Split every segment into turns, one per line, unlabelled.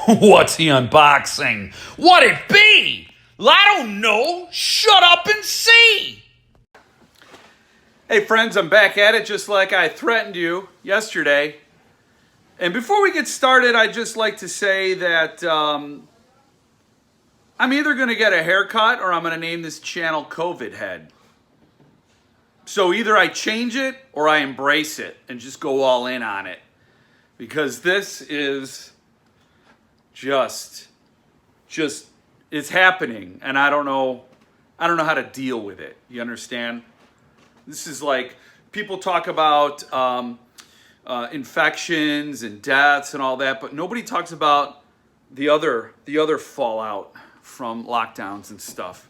What's he unboxing? What it be? I don't know. Shut up and see.
Hey friends, I'm back at it just like I threatened you yesterday. And before we get started, I'd just like to say that I'm either going to get a haircut or I'm going to name this channel COVID Head. So either I change it or I embrace it and just go all in on it. Because this is just it's happening and I don't know how to deal with it. You understand? This is like people talk about infections and deaths and all that, but nobody talks about the other fallout from lockdowns and stuff.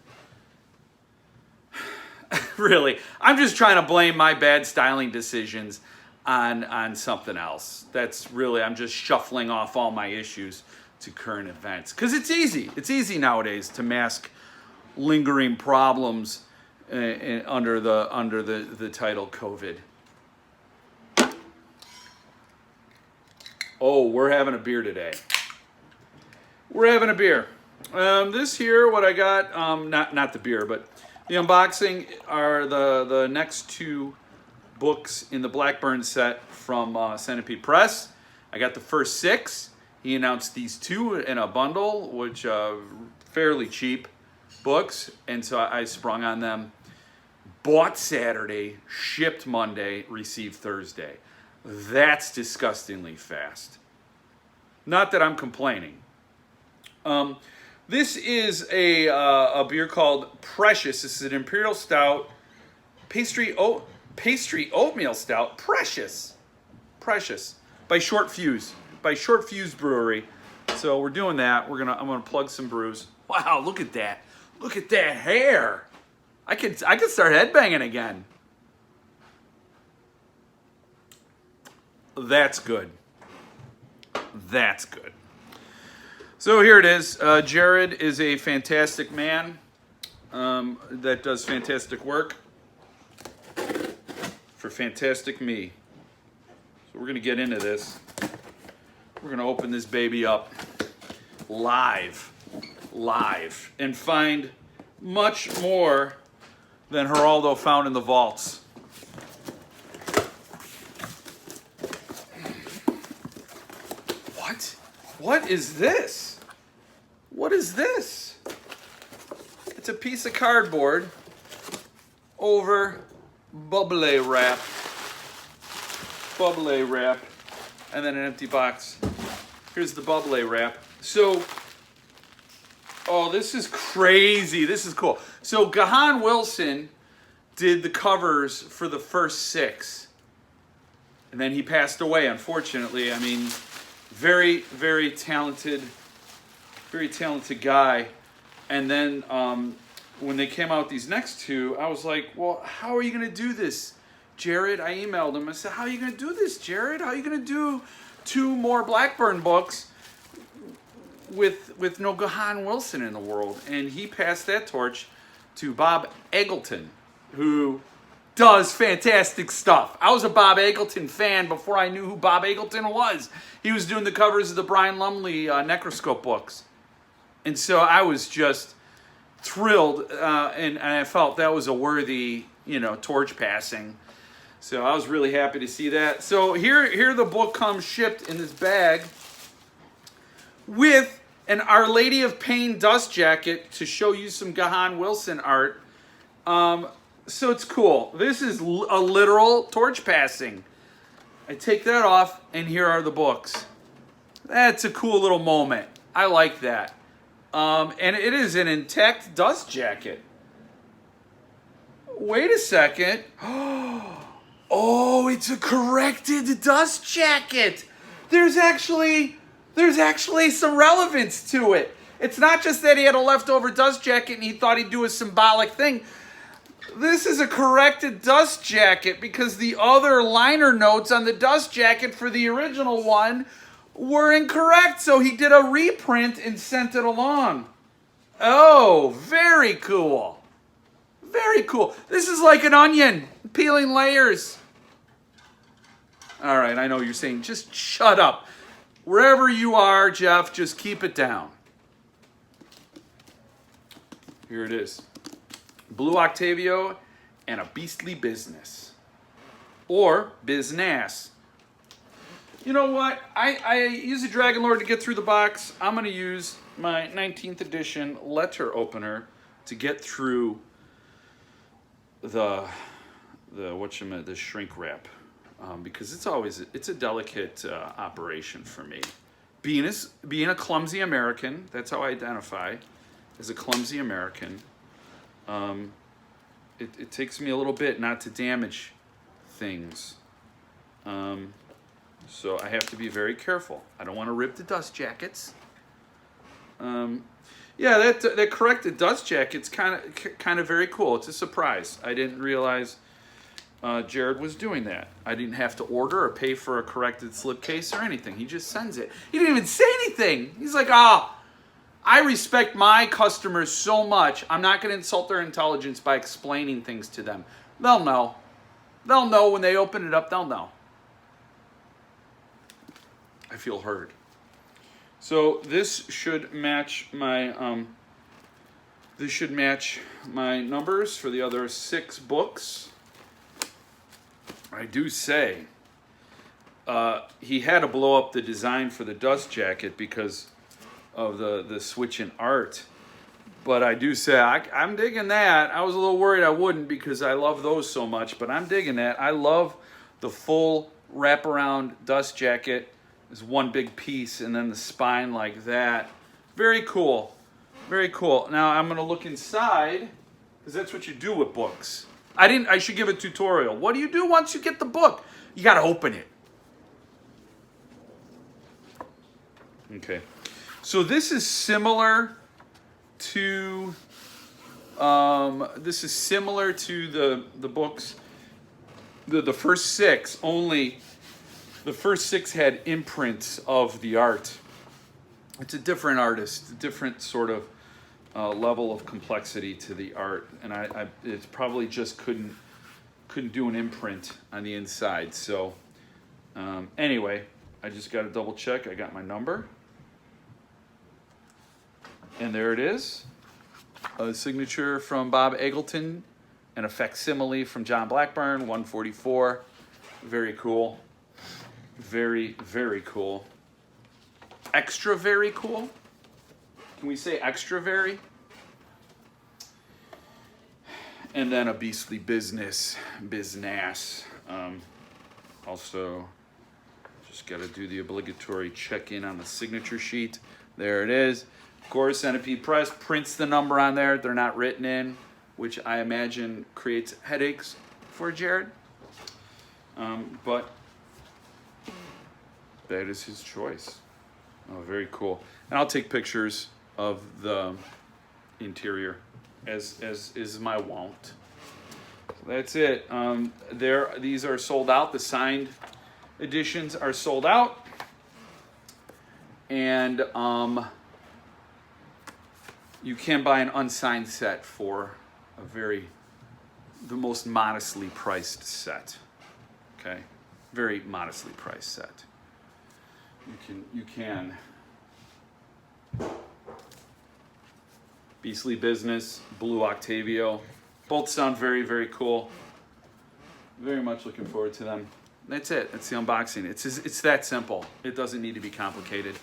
Really, I'm just trying to blame my bad styling decisions on something else. That's really, I'm just shuffling off all my issues to current events because it's easy. It's easy nowadays to mask lingering problems under the title COVID. Oh, we're having a beer today. We're having a beer. This here, what I got, not the beer, but the unboxing are the next two books in the BLACKBURN set from Centipede Press. I got the first 6. He announced these 2 in a bundle, which fairly cheap books, and so I sprung on them. Bought Saturday, shipped Monday, received Thursday. That's disgustingly fast. Not that I'm complaining. This is a beer called Precious. This is an Imperial Stout, pastry oatmeal stout. Precious, by Short Fuse Brewery. So we're doing that. I'm gonna plug some brews. Wow, look at that! Look at that hair. I could start headbanging again. That's good. That's good. So here it is. Jared is a fantastic man that does fantastic work for fantastic me. So we're going to get into this. We're going to open this baby up live, and find much more than Geraldo found in the vaults. What is this? What is this? It's a piece of cardboard over bubble wrap, and then an empty box. Here's the bubble wrap. So, oh, this is crazy. This is cool. So Gahan Wilson did the covers for the first 6. And then he passed away, unfortunately. I mean, very, very talented guy. And then when they came out these next 2, I was like, well, how are you going to do this, Jared? I emailed him. I said, how are you going to do this, Jared? How are you going to do 2 more BLACKBURN books with no Gahan Wilson in the world? And he passed that torch to Bob Eggleton, who does fantastic stuff. I was a Bob Eggleton fan before I knew who Bob Eggleton was. He was doing the covers of the Brian Lumley Necroscope books. And so I was just thrilled, and I felt that was a worthy, torch passing. So I was really happy to see that. So here the book comes shipped in this bag with an Our Lady of Pain dust jacket to show you some Gahan Wilson art. So it's cool. This is a literal torch passing. I take that off, and here are the books. That's a cool little moment. I like that. And it is an intact dust jacket. Wait a second. Oh, it's a corrected dust jacket. There's actually some relevance to it. It's not just that he had a leftover dust jacket and he thought he'd do a symbolic thing. This is a corrected dust jacket because the other liner notes on the dust jacket for the original one were incorrect. So he did a reprint and sent it along. Oh, very cool. Very cool. This is like an onion, peeling layers. All right, I know you're saying, just shut up. Wherever you are, Jeff, just keep it down. Here it is. Blue Octavio and a Beastly Business. Or Biznass. You know what? I use a Dragon Lord to get through the box. I'm going to use my 19th edition letter opener to get through the shrink wrap. Because it's a delicate operation for me. Being a clumsy American, that's how I identify, as a clumsy American. It takes me a little bit not to damage things. So I have to be very careful. I don't want to rip the dust jackets. Yeah, that corrected dust jacket's kind of very cool. It's a surprise. I didn't realize Jared was doing that. I didn't have to order or pay for a corrected slipcase or anything. He just sends it. He didn't even say anything. He's like, I respect my customers so much. I'm not going to insult their intelligence by explaining things to them. They'll know. They'll know when they open it up. They'll know. I feel heard. So this should match my numbers for the other 6 books. I do say he had to blow up the design for the dust jacket because of the switch in art. But I do say I'm digging that. I was a little worried I wouldn't because I love those so much, but I'm digging that. I love the full wraparound dust jacket. Is one big piece and then the spine like that. Very cool. Very cool. Now I'm going to look inside because that's what you do with books. I should give a tutorial. What do you do once you get the book? You got to open it. Okay. So this is similar to the books, the first 6, only the first 6 had imprints of the art. It's a different artist, a different sort of level of complexity to the art, and it probably just couldn't do an imprint on the inside. So anyway, I just got to double check. I got my number, and there it is. A signature from Bob Eggleton and a facsimile from John Blackburn, 144. Very cool. Very, very cool. Extra very cool? Can we say extra very? And then a Beastly Business. Also, just got to do the obligatory check-in on the signature sheet. There it is. Of course, Centipede Press prints the number on there. They're not written in, which I imagine creates headaches for Jared. But that is his choice. Oh, very cool. And I'll take pictures of the interior as is my wont. So that's it. These are sold out. The signed editions are sold out. And you can buy an unsigned set for the most modestly priced set. Okay? Very modestly priced set. You can. Beastly Business, Blue Octavio. Both sound very, very cool. Very much looking forward to them. That's it. That's the unboxing. It's that simple. It doesn't need to be complicated.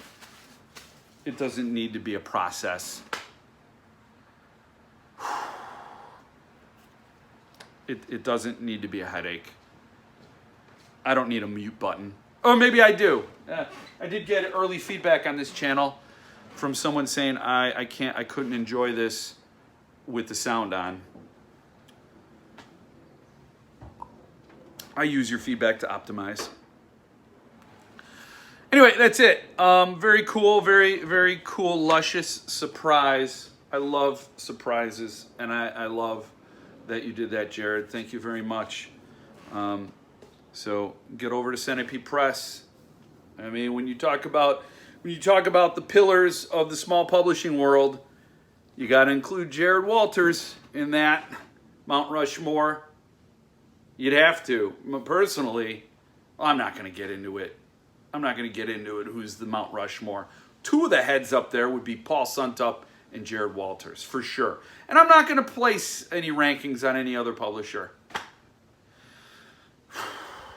It doesn't need to be a process. It doesn't need to be a headache. I don't need a mute button. Or maybe I do. I did get early feedback on this channel from someone saying I couldn't enjoy this with the sound on. I use your feedback to optimize. Anyway, that's it. Very cool, very, very cool, luscious surprise. I love surprises, and I love that you did that, Jared. Thank you very much. So get over to Centipede Press. I mean, when you talk about the pillars of the small publishing world, you got to include Jared Walters in that Mount Rushmore. You'd have to. Personally, I'm not going to get into it. I'm not going to get into it, who's the Mount Rushmore. Two of the heads up there would be Paul Suntup and Jared Walters, for sure. And I'm not going to place any rankings on any other publisher.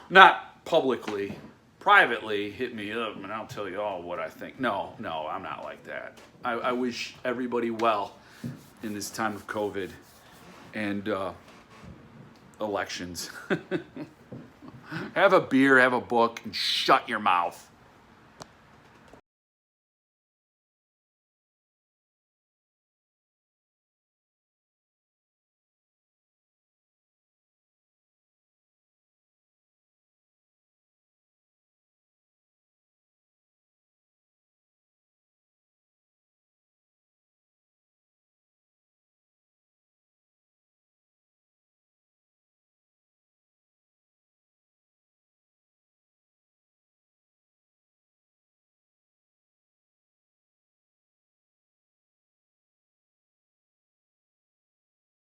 Not publicly. Privately, hit me up and I'll tell you all what I think. No, I'm not like that. I wish everybody well in this time of COVID and elections. Have a beer, have a book, and shut your mouth.